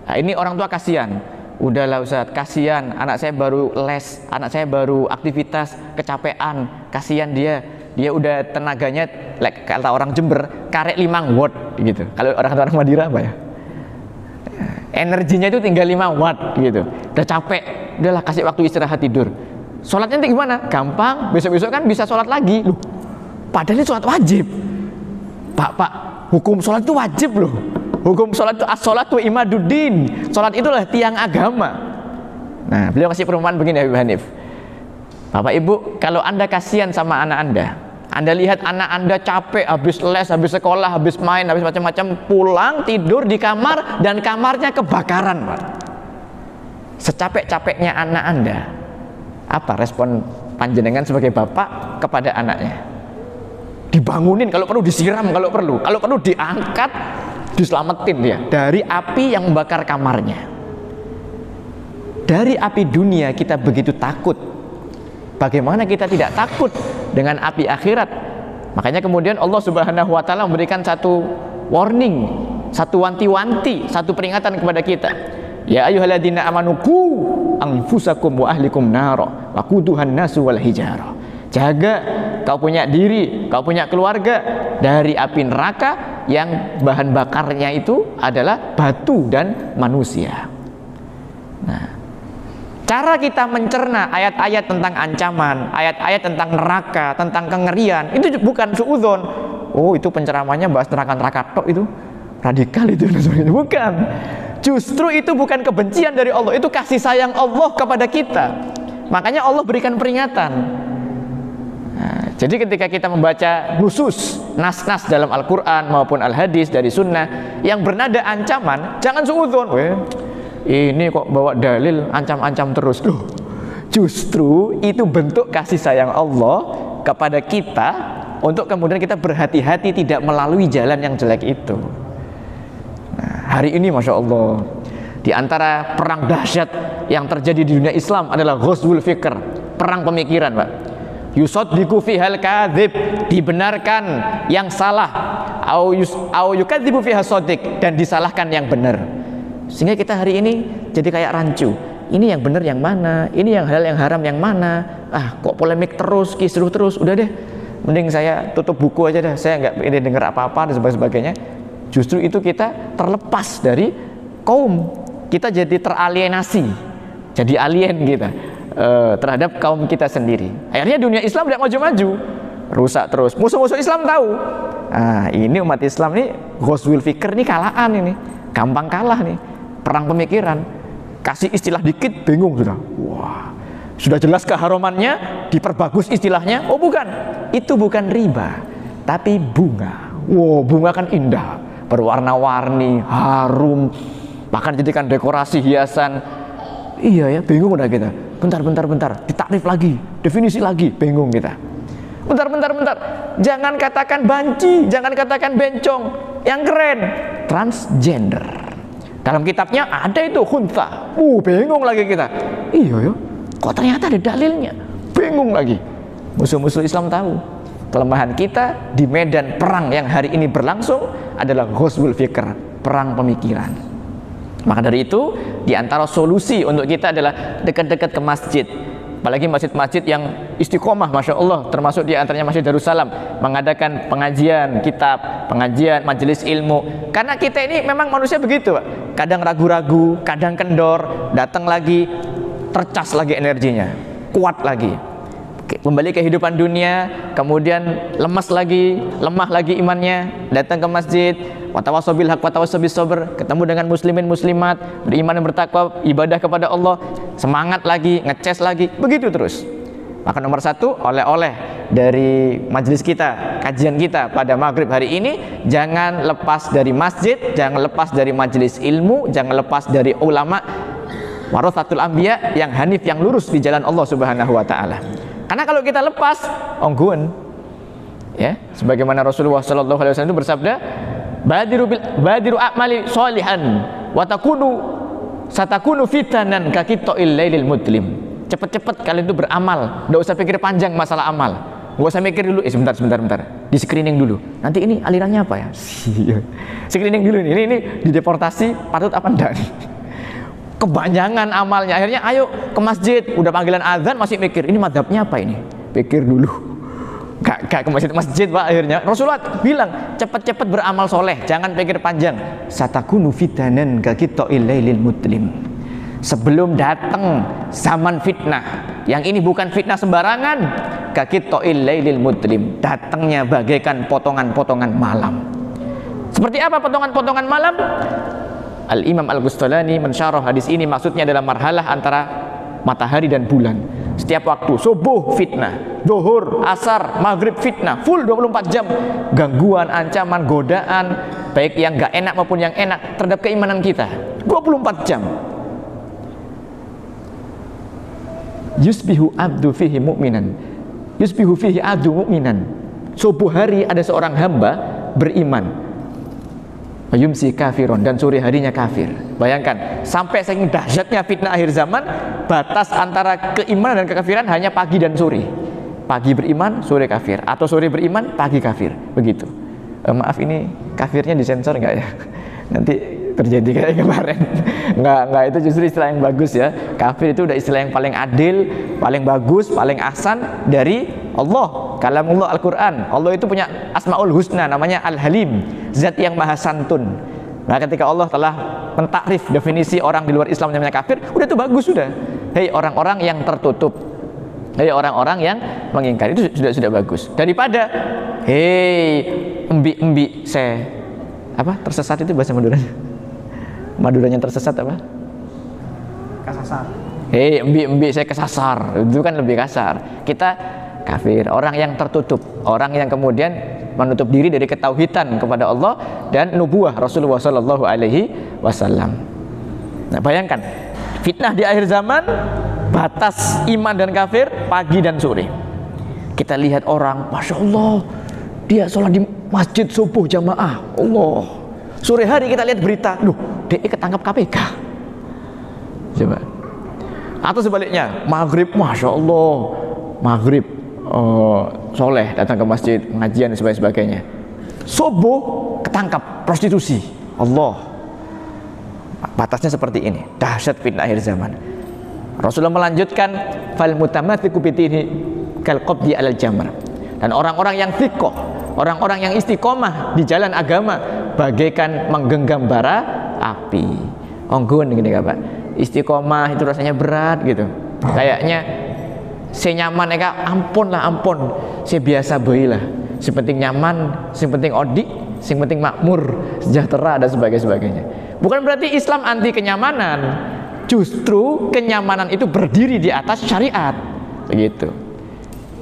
nah ini orang tua kasihan. Udahlah Ustaz, kasihan anak saya baru les, anak saya baru aktivitas, kecapean, kasihan dia udah tenaganya, kata orang Jember, karek 5 watt gitu. Kalau orang Madura apa ya? Energinya itu tinggal 5 watt gitu. Udah capek, udahlah kasih waktu istirahat tidur. Sholatnya nanti gimana? Gampang, besok-besok kan bisa sholat lagi. Loh, padahal ini sholat wajib. Pak, hukum sholat itu wajib loh. Hukum sholat itu as-sholatu imaduddin. Sholat itulah tiang agama. Nah, beliau kasih perumpamaan begini Habib Hanif. Bapak Ibu, kalau Anda kasihan sama anak Anda lihat anak Anda capek, habis les, habis sekolah, habis main, habis macam-macam, pulang tidur di kamar dan kamarnya kebakaran, Pak. Secapek-capeknya anak Anda, apa respon panjenengan sebagai bapak kepada anaknya? Dibangunin, kalau perlu disiram, kalau perlu diangkat, diselamatin dia dari api yang membakar kamarnya. Dari api dunia kita begitu takut, bagaimana kita tidak takut dengan api akhirat? Makanya kemudian Allah Subhanahu wa taala memberikan satu warning, satu wanti-wanti, satu peringatan kepada kita. Ya ayyuhalladzina amanu qu anfusakum wa ahlikum nara waquduhan nasu wal hijarah. Jaga kau punya diri, kau punya keluarga dari api neraka yang bahan bakarnya itu adalah batu dan manusia. Nah, cara kita mencerna ayat-ayat tentang ancaman, ayat-ayat tentang neraka, tentang kengerian, itu bukan suudzon. Oh, itu penceramahnya bahas neraka-neraka tok, itu radikal itu. Bukan. Justru itu bukan kebencian dari Allah, itu kasih sayang Allah kepada kita. Makanya Allah berikan peringatan. Nah, jadi ketika kita membaca nusus, nas-nas dalam Al-Quran maupun Al-Hadis dari Sunnah yang bernada ancaman, jangan suudzon. Ini kok bawa dalil ancam-ancam terus. Loh, justru itu bentuk kasih sayang Allah kepada kita untuk kemudian kita berhati-hati tidak melalui jalan yang jelek itu. Nah, hari ini Masya Allah, di antara perang dahsyat yang terjadi di dunia Islam adalah ghazwul fikr, perang pemikiran, Pak. Yusaddiqu fihal kadzib, dibenarkan yang salah, au yukadzibu fiha shadiq, dan disalahkan yang benar. Sehingga kita hari ini jadi kayak rancu. Ini yang benar yang mana? Ini yang halal yang haram yang mana? Kok polemik terus, kisruh terus. Udah deh, mending saya tutup buku aja dah. Saya nggak ingin dengar apa-apa dan sebagainya. Justru itu kita terlepas dari kaum. Kita jadi teralienasi. jadi alien kita terhadap kaum kita sendiri. Akhirnya dunia Islam tidak maju-maju, rusak terus. Musuh-musuh Islam tahu, ini umat Islam nih ghazwul fikr nih kalaan ini, gampang kalah nih, perang pemikiran. Kasih istilah dikit bingung sudah. Wah, sudah jelas keharumannya, diperbagus istilahnya. Oh bukan, itu bukan riba, tapi bunga. Wow, bunga kan indah, berwarna-warni, harum, bahkan jadikan dekorasi hiasan. Iya ya, bingung udah kita. Bentar, ditakrif lagi, definisi lagi, bingung kita. Bentar. Jangan katakan banci, jangan katakan bencong. Yang keren, transgender. Dalam kitabnya ada itu khuntha. Bingung lagi kita. Iya ya, kok ternyata ada dalilnya. Bingung lagi. Musuh-musuh Islam tahu kelemahan kita di medan perang yang hari ini berlangsung adalah ghazwul fikr, perang pemikiran. Maka dari itu, di antara solusi untuk kita adalah dekat-dekat ke masjid. Apalagi masjid-masjid yang istiqomah, Masya Allah, termasuk di antaranya Masjid Darussalam, mengadakan pengajian kitab, pengajian majelis ilmu. Karena kita ini memang manusia begitu, Pak. Kadang ragu-ragu, kadang kendor, datang lagi, tercas lagi energinya, kuat lagi. Kembali kehidupan dunia, kemudian lemas lagi, lemah lagi imannya, datang ke masjid, watawassaw bil haq watawassaw bis sabr, ketemu dengan muslimin muslimat, beriman dan bertakwa, ibadah kepada Allah, semangat lagi, ngecas lagi, begitu terus. Maka nomor satu, oleh-oleh dari majelis kita, kajian kita pada maghrib hari ini, jangan lepas dari masjid, jangan lepas dari majelis ilmu, jangan lepas dari ulama warathatul anbiya yang hanif, yang lurus di jalan Allah Subhanahu wa taala. Karena kalau kita lepas, ongguan, ya, sebagaimana Rasulullah Sallallahu Alaihi Wasallam itu bersabda, badiru a'mali sholihan, satakunu fitanan kakitoil lailil mudlim. Cepet-cepet kalian itu beramal, nggak usah pikir panjang masalah amal, nggak usah mikir dulu, sebentar, di screening dulu. Nanti ini alirannya apa ya? Screening dulu nih, ini dideportasi, patut apa enggak nih? Kebanyakan amalnya, akhirnya ayo ke masjid, udah panggilan azan masih mikir ini madhabnya apa ini, pikir dulu, gak ke masjid Pak. Akhirnya Rasulullah bilang cepat-cepat beramal soleh, jangan pikir panjang. Satakunu fitanan kakitoil lailil mudlim. Sebelum datang zaman fitnah, yang ini bukan fitnah sembarangan, kakitoil lailil mudlim, datangnya bagaikan potongan-potongan malam. Seperti apa potongan-potongan malam? Al-Imam Al-Ghustalani mensyarah hadis ini, maksudnya adalah marhalah antara matahari dan bulan. Setiap waktu, subuh fitnah, zuhur, asar, maghrib fitnah, full 24 jam. Gangguan, ancaman, godaan, baik yang gak enak maupun yang enak terhadap keimanan kita, 24 jam. Yusbihu abdu fihi mu'minan, yusbihu fihi abdu mu'minan. Subuh hari ada seorang hamba beriman, yumsi kafiron, dan sore harinya kafir. Bayangkan, sampai saking dahsyatnya fitnah akhir zaman, batas antara keimanan dan kekafiran hanya pagi dan sore. Pagi beriman, sore kafir, atau sore beriman, pagi kafir, begitu. Maaf, ini kafirnya disensor nggak ya? Nanti terjadi kayak kemarin. Nggak, itu justru istilah yang bagus ya. Kafir itu udah istilah yang paling adil, paling bagus, paling ahsan dari Allah. Kalamullah Al-Quran. Allah itu punya Asmaul Husna, namanya Al-Halim, zat yang maha santun. Nah, ketika Allah telah mentakrif definisi orang di luar Islam namanya kafir, udah itu bagus sudah. Hei orang-orang yang tertutup, hei orang-orang yang mengingkari, itu sudah bagus. Daripada hei embi saya apa tersesat, itu bahasa Maduranya tersesat apa? Kasasar. Hei embi saya kesasar, itu kan lebih kasar. Kita kafir, orang yang tertutup, orang yang kemudian menutup diri dari ketauhidan kepada Allah dan nubuah Rasulullah Sallallahu Alaihi Wasallam. Nah, bayangkan fitnah di akhir zaman, batas iman dan kafir pagi dan sore. Kita lihat orang, Masya Allah, dia sholat di masjid subuh jamaah, Allah. Sore hari kita lihat berita, dia ketangkap KPK. Coba. Atau sebaliknya, maghrib, Masya Allah, maghrib soleh, datang ke masjid, pengajian dan sebagainya. Subuh ketangkap prostitusi, Allah. Batasnya seperti ini, dahsyat fitnah akhir zaman. Rasulullah melanjutkan, fal mutamathiqu bitini kal qabdi alal jamr. Dan orang-orang yang thiqah, orang-orang yang istiqomah di jalan agama, bagaikan menggenggam bara api. Onggun gini Pak. istiqomah itu rasanya berat gitu. Kayaknya saya nyaman eka ampun lah ampun, saya biasa bae lah. Yang penting nyaman, yang penting odik, yang penting makmur, sejahtera dan sebagainya. Bukan berarti Islam anti kenyamanan. Justru kenyamanan itu berdiri di atas syariat. Begitu.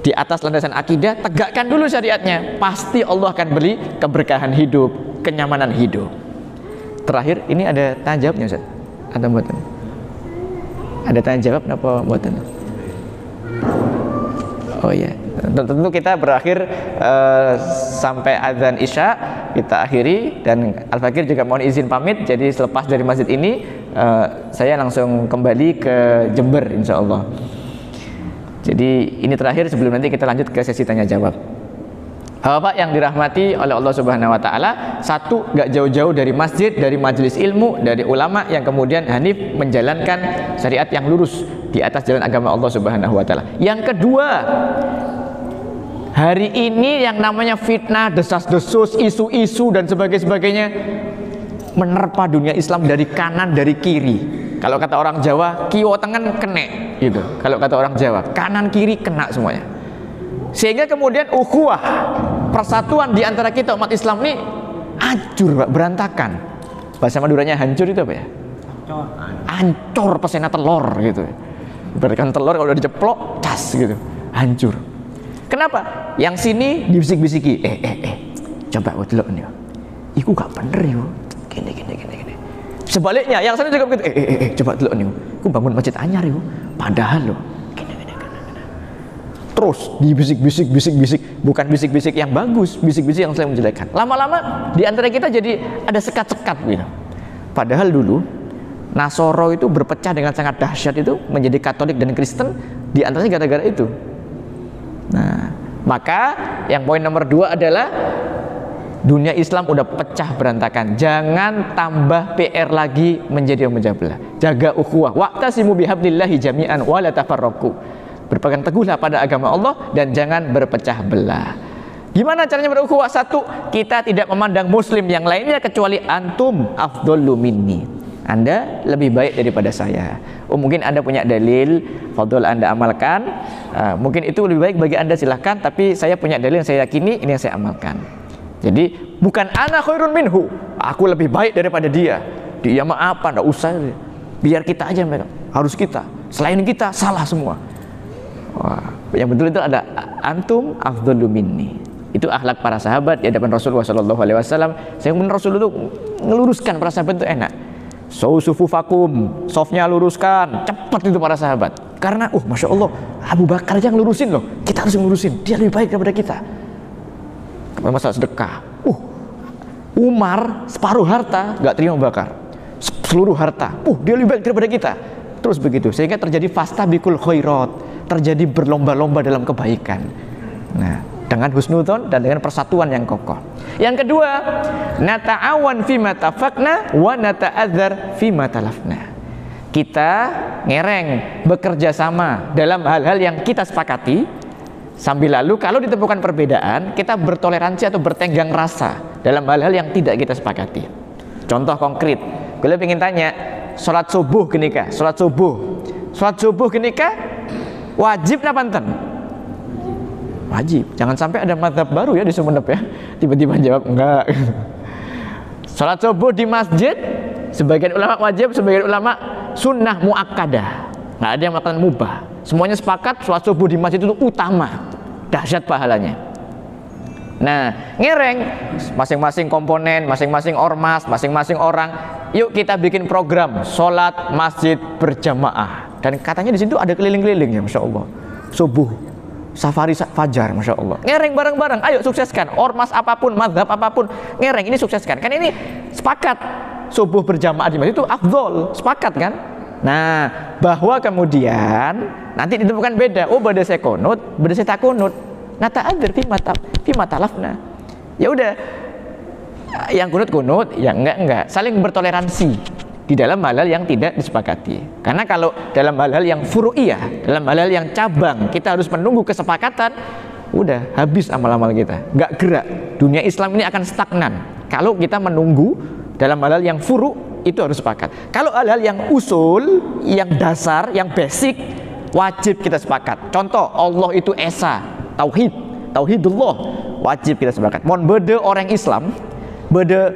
Di atas landasan akidah, tegakkan dulu syariatnya. Pasti Allah akan beri keberkahan hidup, kenyamanan hidup. Terakhir, ini ada tanya jawabnya Ustaz? Ada buatan? Ada tanya jawab apa buatan? Oh iya, tentu kita berakhir sampai azan Isya kita akhiri, dan Al-Fakir juga mohon izin pamit. Jadi selepas dari masjid ini saya langsung kembali ke Jember insya Allah. Jadi ini terakhir sebelum nanti kita lanjut ke sesi tanya jawab. Bapak yang dirahmati oleh Allah Subhanahu wa taala, satu, gak jauh-jauh dari masjid, dari majelis ilmu, dari ulama yang kemudian hanif menjalankan syariat yang lurus di atas jalan agama Allah Subhanahu wa taala. Yang kedua, hari ini yang namanya fitnah, desas-desus, isu-isu dan sebagainya menerpa dunia Islam dari kanan dari kiri. Kalau kata orang Jawa, kiwo tengen kene gitu. Kalau kata orang Jawa, kanan kiri kena semuanya. Sehingga kemudian ukhuwah, persatuan di antara kita umat Islam ini hancur, Pak, berantakan. Bahasa Maduranya hancur itu apa ya? Hancur pesena telur gitu. Ibaratkan telur kalau udah diceplok, cas gitu, hancur. Kenapa? Yang sini dibisik-bisiki, coba delok nih. Iku gak bener yo. Gini. Sebaliknya, yang sana juga begitu. Coba delok nih. Iku bangun masjid anyar yo. Padahal loh. Terus dibisik-bisik, bukan bisik-bisik yang bagus, bisik-bisik yang selalu menjelekkan. Lama-lama di antara kita jadi ada sekat-sekat gitu. Padahal dulu Nasoro itu berpecah dengan sangat dahsyat itu menjadi Katolik dan Kristen, di antaranya gara-gara itu. Nah, maka yang poin nomor 2 adalah dunia Islam udah pecah berantakan. Jangan tambah PR lagi menjadi memecah belah. Jaga ukhuwah. Wa'tasimu bihablillahi jami'an wa la tafarraqu. Berpegang teguhlah pada agama Allah dan jangan berpecah belah. Gimana caranya berukhuwah? Satu, kita tidak memandang muslim yang lainnya kecuali antum afdhalu minni. Anda lebih baik daripada saya. Mungkin Anda punya dalil, fadhol Anda amalkan. Mungkin itu lebih baik bagi Anda, silahkan. Tapi saya punya dalil yang saya yakini, ini yang saya amalkan. Jadi bukan ana khairun minhu, aku lebih baik daripada dia. Dia mah apa? Nggak usah. Biar kita aja mereka. Harus kita. Selain kita salah semua. Wah, yang betul itu ada antum afdhalu minni. Itu akhlak para sahabat di hadapan Rasulullah sallallahu alaihi wasallam. Sehingga Rasulullah itu ngeluruskan para sahabat itu enak. Sufufakum, sofnya luruskan, cepat itu para sahabat. Karena Masya Allah, Abu Bakar aja ngelurusin loh. Kita harus ngelurusin, dia lebih baik daripada kita. Masalah sedekah. Umar separuh harta nggak terima Abu Bakar. Seluruh harta, dia lebih baik daripada kita. Terus begitu, sehingga terjadi fastabikul khairat. Terjadi berlomba-lomba dalam kebaikan. Nah, dengan husnudzon dan dengan persatuan yang kokoh. Yang kedua, nata'awan fima tafaqna wa nata'adzar fima talafna. Kita ngereng, bekerja sama dalam hal-hal yang kita sepakati. Sambil lalu kalau ditemukan perbedaan, kita bertoleransi atau bertenggang rasa dalam hal-hal yang tidak kita sepakati. Contoh konkret, gue pengen tanya, sholat subuh genika, sholat subuh genika wajib napa enten? Wajib. Jangan sampai ada mazhab baru ya di Sumenep ya. Tiba-tiba jawab enggak. Salat subuh di masjid, sebagian ulama wajib, sebagian ulama sunnah muakkadah. Nggak ada yang mengatakan mubah. Semuanya sepakat salat subuh di masjid itu utama, dahsyat pahalanya. Nah, ngereng masing-masing komponen, masing-masing ormas, masing-masing orang. Yuk kita bikin program sholat masjid berjamaah. Dan katanya di situ ada keliling-keliling ya, Masya Allah. Subuh, safari fajar, Masya Allah. Ngereng bareng-bareng, ayo sukseskan. Ormas apapun, mazhab apapun, ngereng ini sukseskan. Kan ini sepakat subuh berjamaah di masjid itu afdol, sepakat kan? Nah, bahwa kemudian nanti ditemukan beda. Beda saya kunut, beda saya tak kunut. Nata agar fi matalafna. Ya udah, yang kunut, yang enggak. Saling bertoleransi di dalam hal-hal yang tidak disepakati. Karena kalau dalam hal-hal yang furu'iyah, dalam hal-hal yang cabang, kita harus menunggu kesepakatan, udah habis amal-amal kita, nggak gerak. Dunia Islam ini akan stagnan kalau kita menunggu dalam hal-hal yang furu', itu harus sepakat. Kalau hal-hal yang usul, yang dasar, yang basic, wajib kita sepakat. Contoh, Allah itu esa, tauhid, tauhidullah, wajib kita sepakat. Mon beda orang Islam, beda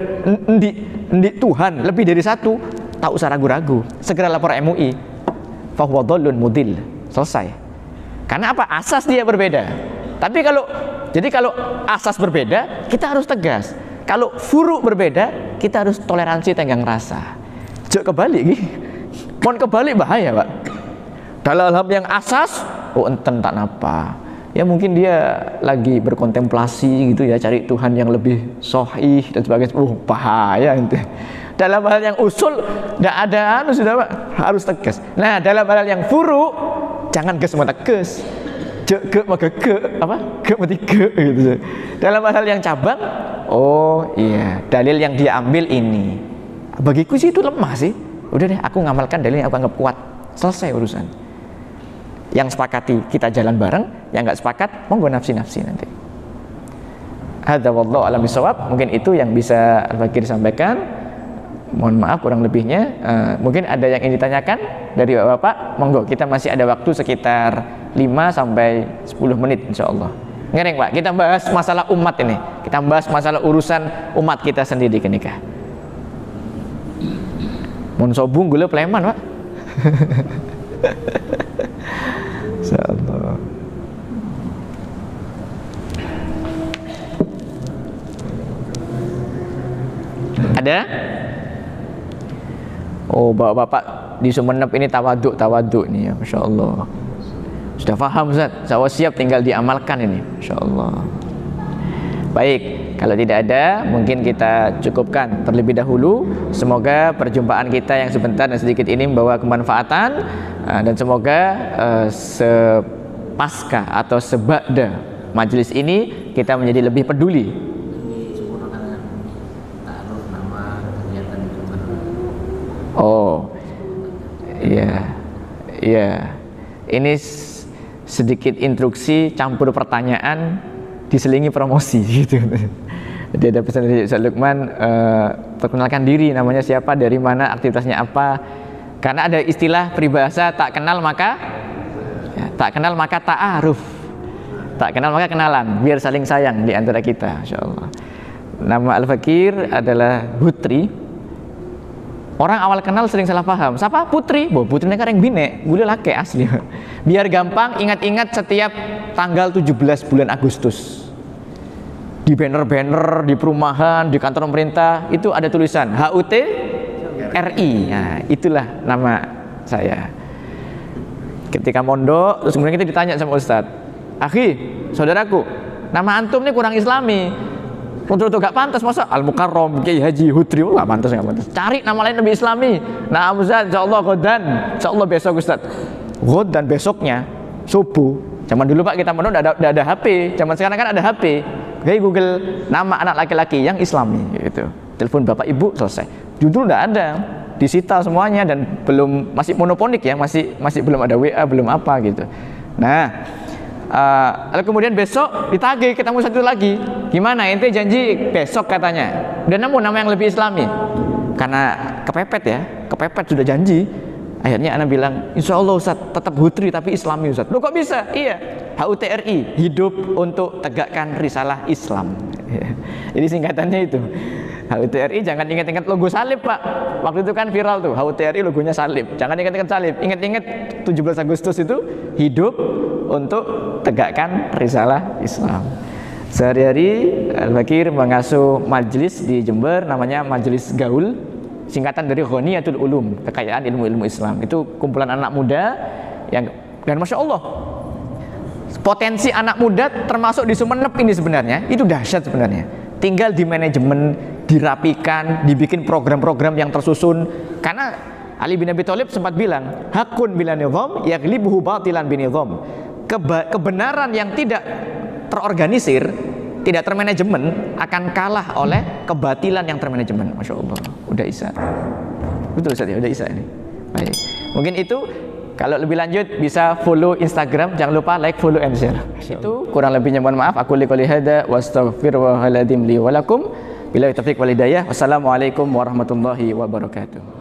endi Tuhan lebih dari satu, tak usah ragu-ragu, segera lapor MUI. Fahuwa dhallun mudil, selesai. Karena apa? Asas dia berbeda. Tapi kalau asas berbeda, kita harus tegas. Kalau furu berbeda, kita harus toleransi tenggang rasa. Jok kebalik gitu. Mon kebalik bahaya, Pak. Dalam hal yang asas, oh enten tak napa. Ya mungkin dia lagi berkontemplasi gitu ya, cari Tuhan yang lebih sahih dan sebagainya. Bahaya itu. Dalam hal yang usul enggak ada sudah, Pak, harus tegas. Nah, dalam hal yang furu jangan ges mau tegas. Ke maka ke mati ke gitu. Dalam hal yang cabang, oh iya, dalil yang dia ambil ini. Bagiku sih itu lemah sih. Udah deh, aku ngamalkan dalil yang aku anggap kuat. Selesai urusan. Yang sepakati kita jalan bareng, yang nggak sepakat monggo nafsi-nafsi nanti. Hadza wallahu a'lam bishawab. Mungkin itu yang bisa Al-Fakir sampaikan. Mohon maaf kurang lebihnya. Mungkin ada yang ingin ditanyakan dari Bapak, monggo, kita masih ada waktu sekitar 5 sampai 10 menit insyaallah. Ngereng Pak, kita bahas masalah umat ini. Kita bahas masalah urusan umat kita sendiri kenikah. Mun sobung gula pleman, Pak. Insyaallah. Ada? Oh, bapak-bapak di Sumenep ini tawaduk nih ya, Masya Allah. Sudah paham Ustaz, saya siap tinggal diamalkan ini, Masya Allah. Baik, kalau tidak ada mungkin kita cukupkan terlebih dahulu. Semoga perjumpaan kita yang sebentar dan sedikit ini membawa kemanfaatan, dan semoga sepasca atau sebada majelis ini kita menjadi lebih peduli. Oh, iya, iya. Ini sedikit instruksi campur pertanyaan diselingi promosi gitu. Jadi ada pesan dari Ustaz Lukman, perkenalkan diri, namanya siapa, dari mana, aktivitasnya apa. Karena ada istilah peribahasa tak kenal maka ta'aruf. Tak kenal maka kenalan, biar saling sayang di antara kita, insyaallah. Nama Al-Fakir adalah Putri. Orang awal kenal sering salah paham. Siapa? Putri. Boh, putri ini kan yang bine, gue laki asli. Biar gampang ingat-ingat setiap tanggal 17 bulan Agustus. Di banner-banner, di perumahan, di kantor pemerintah itu ada tulisan HUT RI. Nah, itulah nama saya. Ketika mondok, terus kemudian kita ditanya sama Ustadz, "Akhi, saudaraku, nama antum ini kurang islami. Untuk gak pantas, masa Al-Mukarram, Kiai Haji Hudri, gak pantas, gak pantas. Cari nama lain lebih islami. Nah, Ustaz, insyaallah Godan, insyaallah besok Ustaz. Godan besoknya subuh. Zaman dulu Pak kita mondok udah ada HP. Zaman sekarang kan ada HP. Kayak Google nama anak laki-laki yang islami gitu. Telepon bapak ibu selesai. Jujur udah ada, disita semuanya dan masih monoponik ya, masih belum ada WA, belum apa gitu. Nah, lalu kemudian besok ditagih ketemu satu lagi, gimana ente janji besok katanya, dan namun nama yang lebih islami, karena kepepet sudah janji. Akhirnya anak bilang, insya Allah Ustaz tetap Hutri tapi islami Ustaz. Loh kok bisa? Iya, HUTRI, hidup untuk tegakkan risalah Islam. Jadi singkatannya itu HUTRI. Jangan ingat-ingat logo salib Pak, waktu itu kan viral tuh HUTRI, logonya salib. Jangan ingat-ingat salib, ingat-ingat 17 Agustus itu hidup untuk tegakkan risalah Islam. Sehari-hari Al-Fakir mengasuh majelis di Jember, namanya Majelis Gaul, singkatan dari Ghaniyatul Ulum, kekayaan ilmu-ilmu Islam. Itu kumpulan anak muda dan Masya Allah, potensi anak muda termasuk di Sumenep ini sebenarnya itu dahsyat sebenarnya. Tinggal di manajemen, dirapikan, dibikin program-program yang tersusun. Karena Ali bin Abi Thalib sempat bilang, hakun bila nizam yaghlibuhu batilan binizam. Kebenaran yang tidak terorganisir, tidak termanajemen akan kalah oleh kebatilan yang termanajemen. Masya Allah, udah Isa. Betul Ustaz ya, udah Isa ini. Baik. Mungkin itu, kalau lebih lanjut bisa follow Instagram, jangan lupa like, follow, and share. Itu kurang lebihnya mohon maaf. Aku qouli hadza wa astaghfirullahaladzim li wa lakum. Billahi taufiq wal hidayah. Wassalamualaikum warahmatullahi wabarakatuh.